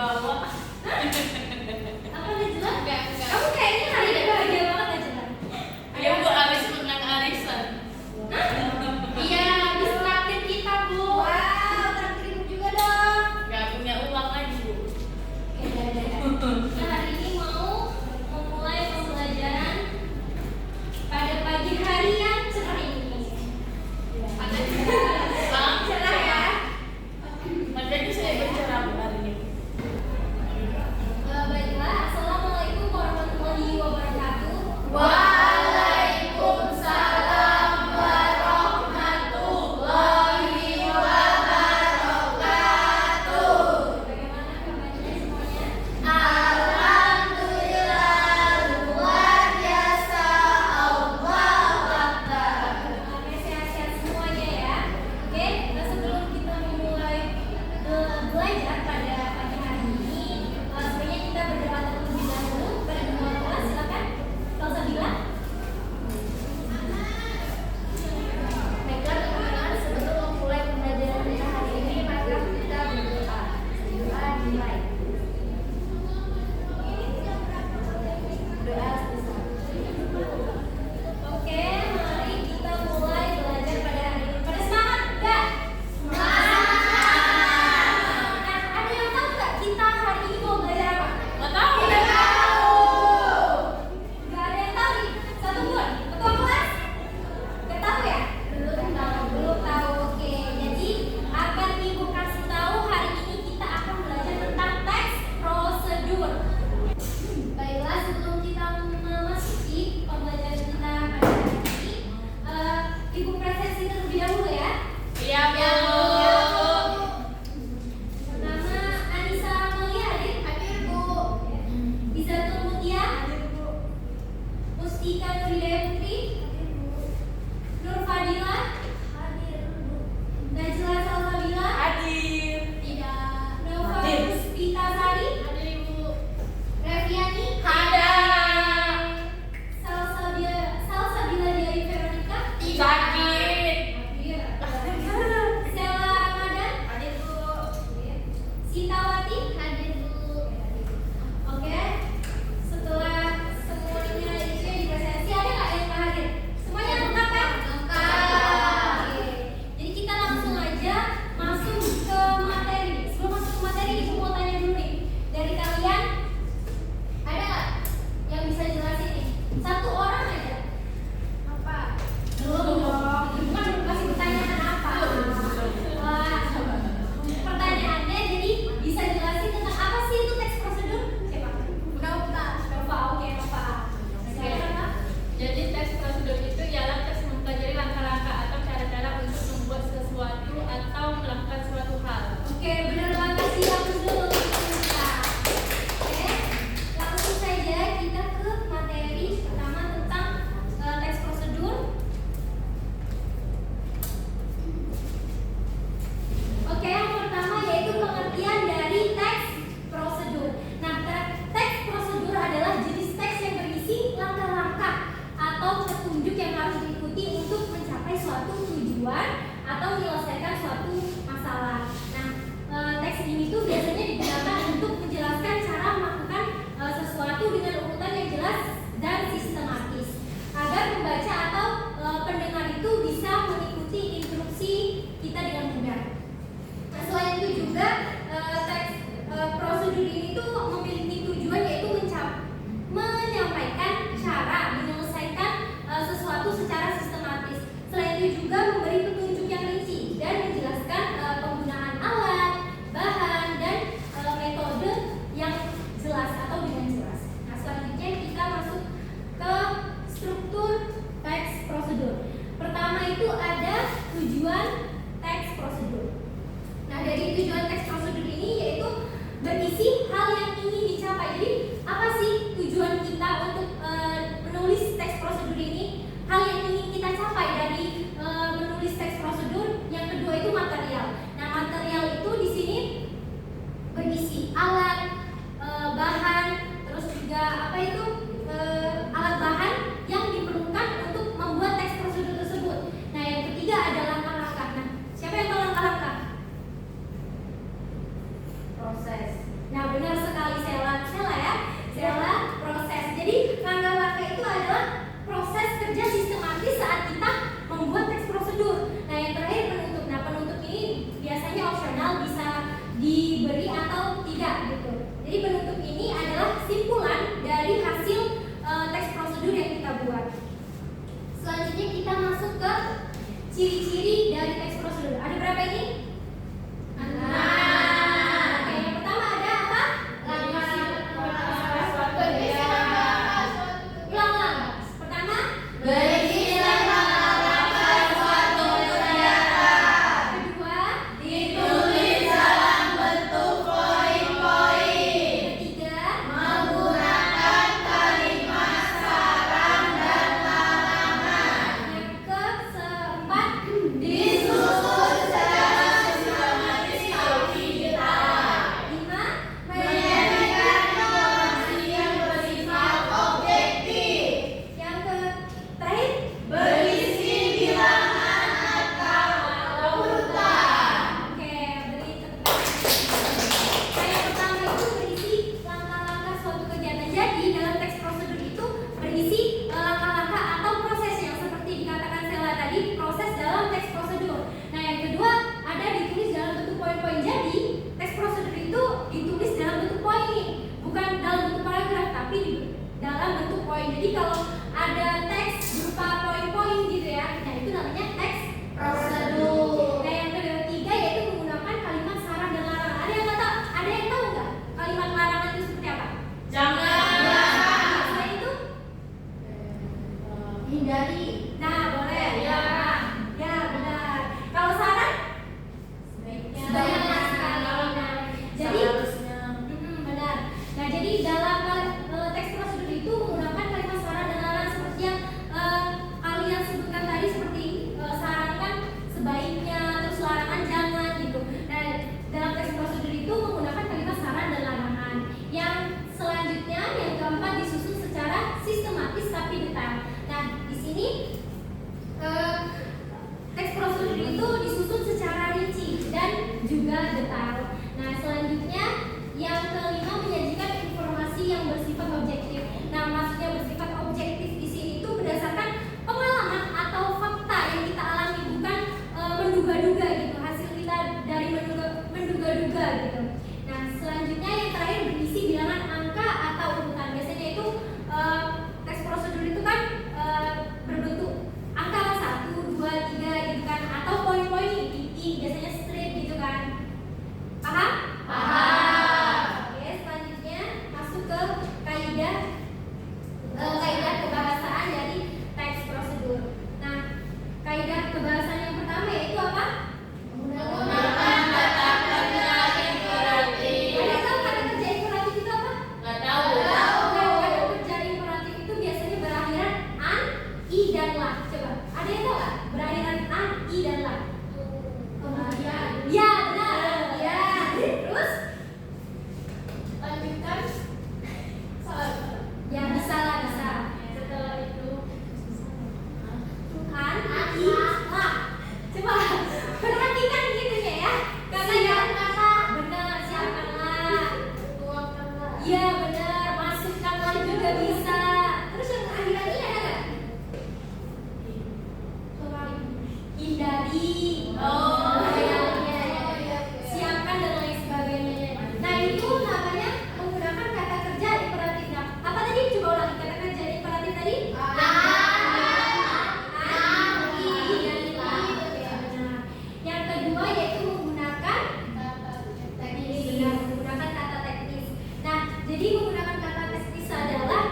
bawa. Apa Najla? Enggak. Kamu kayaknya hari ini bahagia banget Najla. Ya Bu, habis menang arisan. Iya, habis traktir kita Bu. Wow, traktir Ibu juga dong. Enggak punya uang lagi Bu. Oke, Nah, hari ini mau memulai pembelajaran pada pagi hari yang cerah ini. Ada Cerah ya. makanya saya bercerah Bu hari ini. ciri-ciri dari teks prosedur. Ada berapa ini? 6. Oke, yang pertama ada apa? Ulang-ulang. Pertama, Berisi langkah-langkah suatu kegiatan. kedua, Ditulis dalam bentuk poin-poin. ketiga, Menggunakan kalimat saran dan larangan. yang keempat, Disusun secara sistematis tapi detail. 5, Menjadikan informasi yang bersifat objektif. yang terakhir, Berisi bilangan atau urutan. oke, beri tepuk tangan. Yang pertama itu berisi langkah-langkah suatu kegiatan. Jadi dalam teks prosedur itu berisi langkah-langkah atau proses yang seperti dikatakan Sela tadi, proses dalam teks prosedur. Nah, yang kedua ada ditulis dalam bentuk poin-poin. Jadi teks prosedur itu ditulis dalam bentuk poin nih, bukan dalam bentuk paragraf tapi dalam bentuk poin. Jadi kalau ada teks berupa poin-poin gitu ya, nah itu namanya teks prosedur. Nah, yang ketiga yaitu menggunakan kalimat saran dan larangan. Ada yang tahu nggak kalimat larangan itu seperti apa? Jangan. Selain itu, Hindari. nah boleh Ya. ya benar. Kalau saran, Sebaiknya. banyak sekali. Nah, jadi Seharusnya. benar. Nah, jadi dalam teks prosedur itu menggunakan kalimat saran dan larangan seperti yang kalian sebutkan tadi, seperti saran kan sebaiknya, terus larangan jangan gitu. Nah, dalam teks prosedur itu menggunakan kalimat saran dan larangan. Yang selanjutnya yang keempat disusun secara sistematis tapi detail. Nah, di sini teks prosedur itu disusun secara rinci dan juga detail. Nah, selanjutnya yang kelima menyajikan informasi yang bersifat objektif. Nah, maksudnya bersifat objektif di sini itu berdasarkan pengalaman atau fakta yang kita alami, bukan menduga-duga gitu. Hasil kita dari menduga-duga gitu. Nah, selanjutnya yang terakhir berisi bilangan angka atau urutan. Biasanya itu teks prosedur itu kan berbentuk angka 1, 2, 3 gitu kan, atau poin-poin titik, biasanya straight gitu kan. Paham? Paham. Oke, selanjutnya masuk ke kaidah kebahasaan dari teks prosedur. Nah, kaidah kebahasaan yang pertama yaitu apa? Menggunakan kata kerja imperatif. Ada tahu kata kerja imperatif itu apa? Nggak tahu. Nah, kata kerja imperatif itu biasanya berakhiran an, i, dan la. Coba, ada yang tahu nggak? Berakhiran an, i, dan la. Kemudian. Ya, benar. Ya. Terus? Lanjutkan. Ya, bisa lah, bisa. Setelah itu. An, i, la. Coba perhatikan gitunya ya. Karena yang benar, siapkanlah. Tuangkanlah. Iya benar, masukkanlah juga bisa. Terus yang akhiran ini ada nggak? Hindari. Oh, iya, iya. iya. Siapkan dan lain sebagainya. Nah, itu namanya menggunakan kata kerja imperatif. Nah, apa tadi? Coba ulangi kata kerja imperatif tadi. Yang kedua yaitu menggunakan teknis. Benar, menggunakan kata teknis. Nah, jadi menggunakan kata teknis adalah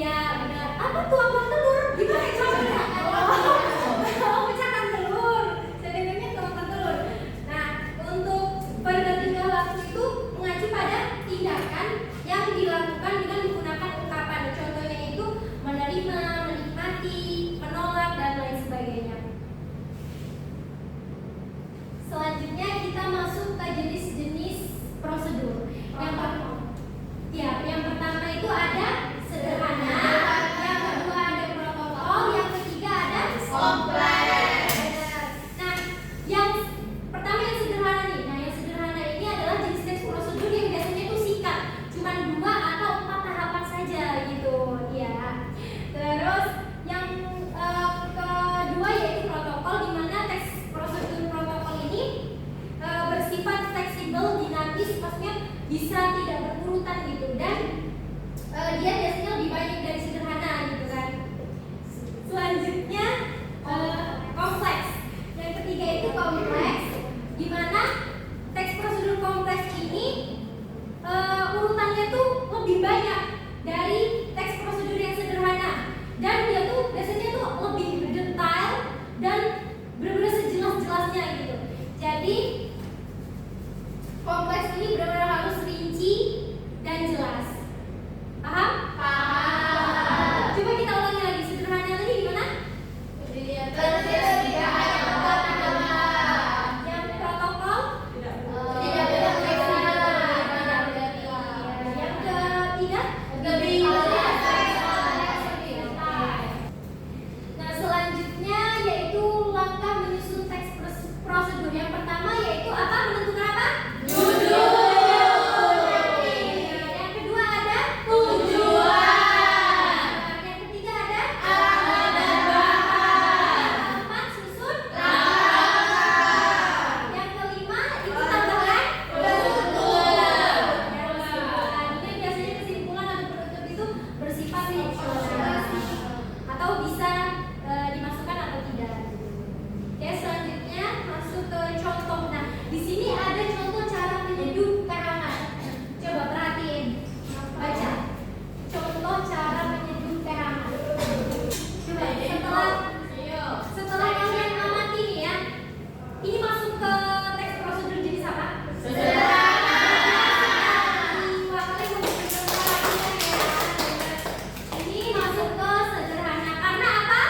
Iya, benar. Apa tuh amplop telur? Gimana caranya? Oh, pecahkan telur. Saya dengarnya tuangkan telur. Nah, untuk pergantian waktu itu mengacu pada tindakan yang dilakukan dengan menggunakan ungkapan. Contohnya itu menerima, menikmati, menolak, dan lain sebagainya. Selanjutnya kita masuk ke jenis-jenis prosedur. Yang pertama itu ada sederhana, yang kedua ada protokol, yang ketiga ada kompleks. Nah, yang pertama yang sederhana nih. Nah, yang sederhana ini adalah jenis teks prosedur yang biasanya itu singkat, cuma 2 atau 4 tahapan saja gitu, ya. Terus yang kedua yaitu protokol, di mana teks prosedur protokol ini bersifat fleksibel, dinamis, maksudnya bisa tidak berurutan gitu, dan dia biasanya lebih banyak dari sederhana gitu kan. Selanjutnya kompleks. Yang ketiga itu kompleks, di mana teks prosedur kompleks ini urutannya tuh lebih banyak dari teks prosedur yang sederhana, dan dia tuh biasanya tuh lebih detail dan benar-benar sejelas-jelasnya gitu. Jadi kompleks ini benar-benar harus rinci dan jelas. Paham? Paham. Coba kita ulangi lagi. Sederhana tadi gimana? Yang protokol tidak fleksibel. Yang ketiga lebih Nah, selanjutnya yaitu langkah menyusun teks prosedur. Yang pertama yaitu apa? Menentukan apa? Yang kedua ada tujuan. Yang ketiga ada keempat susun yang kelima itu tambahkan kesimpulan. Ini biasanya kesimpulan atau penutup itu bersifat opsional atau bisa dimasukkan atau tidak. Oke, selanjutnya masuk ke contoh. Nah, di sini ada contoh cara menyeduh teh hangat. Coba perhatiin, baca. Contoh cara menyeduh teh hangat. Coba setelah kalian amati nih ya, ini masuk ke teks prosedur jenis apa? Sederhana. Wah, kalian mau perhatikan ya. Ini masuk ke sederhana karena apa?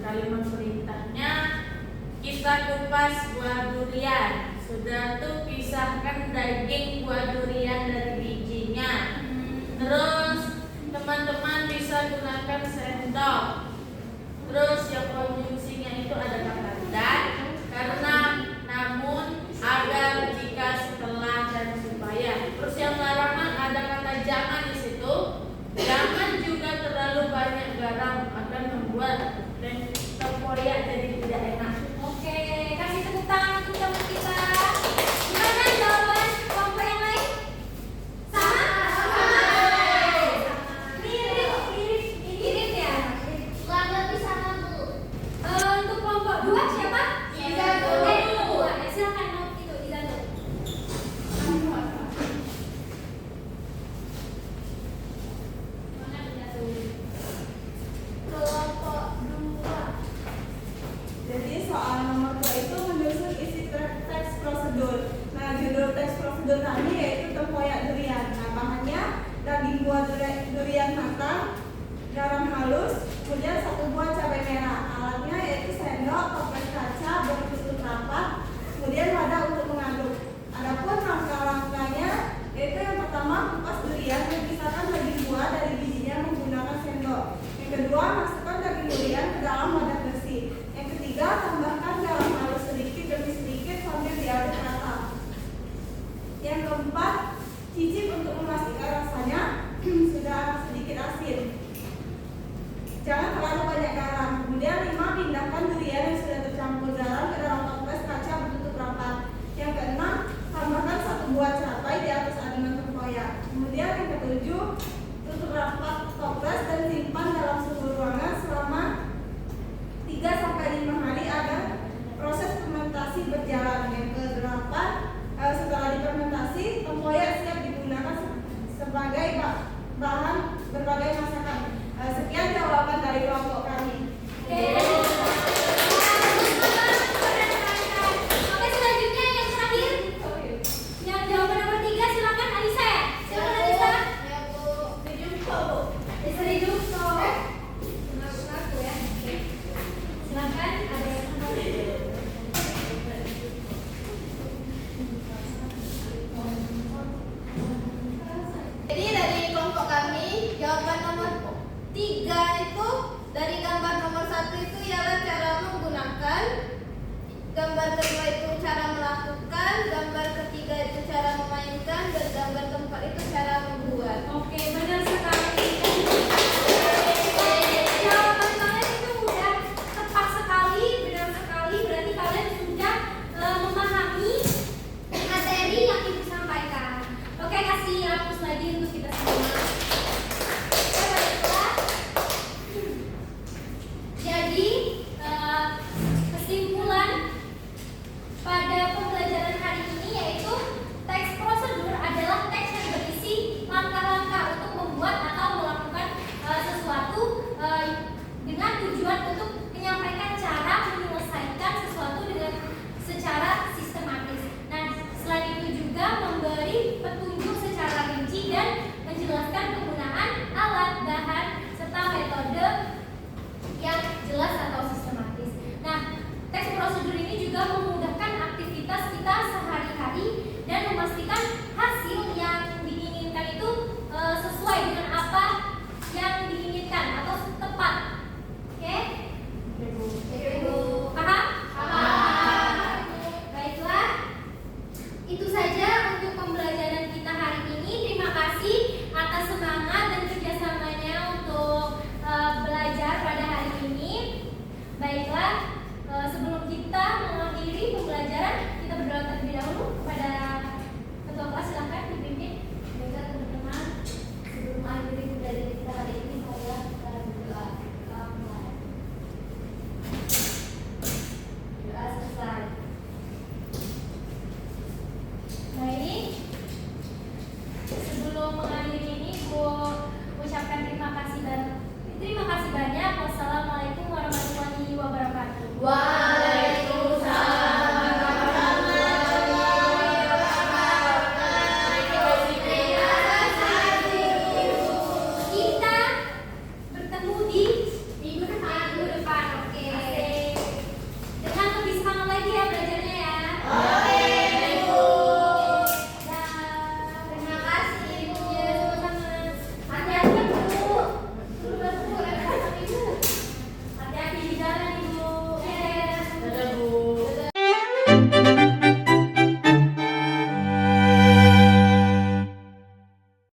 kalimat perintahnya kita kupas buah durian. Sudah tuh pisahkan daging buah durian dari bijinya. Terus teman-teman bisa gunakan sendok. Terus yang konjungsinya itu ada kata dan, karena, namun, agar, jika, setelah, dan supaya. Terus yang larangan ada kata jangan di situ. Jangan juga terlalu banyak garam, akan membuat tempoyak jadi tidak enak. Oke, kasih tepuk tangan untuk teman kita. Gimana jawaban kelompok yang lain? Sama? Mirip ya. Kurang lebih sama, Bu. Untuk kelompok 2 siapa? Izanul. Dua. Ya, silakan nomor itu Izanul. Mana Izanul? Kelompok 2. Jadi soal nomor 2 itu menyusun isi teks prosedur. Nah, judul teks prosedur kami yaitu tempoyak durian. Nah, bahannya daging buah durian matang, garam halus, kemudian 1 buah cabai merah. Alatnya yaitu sendok, toples kaca, bertutup rapat, kemudian wadah untuk mengaduk. Adapun langkah-langkahnya yaitu yang pertama kupas durian, memisahkan daging buah dari bijinya menggunakan sendok. Yang kedua, masukkan daging durian ke dalam wadah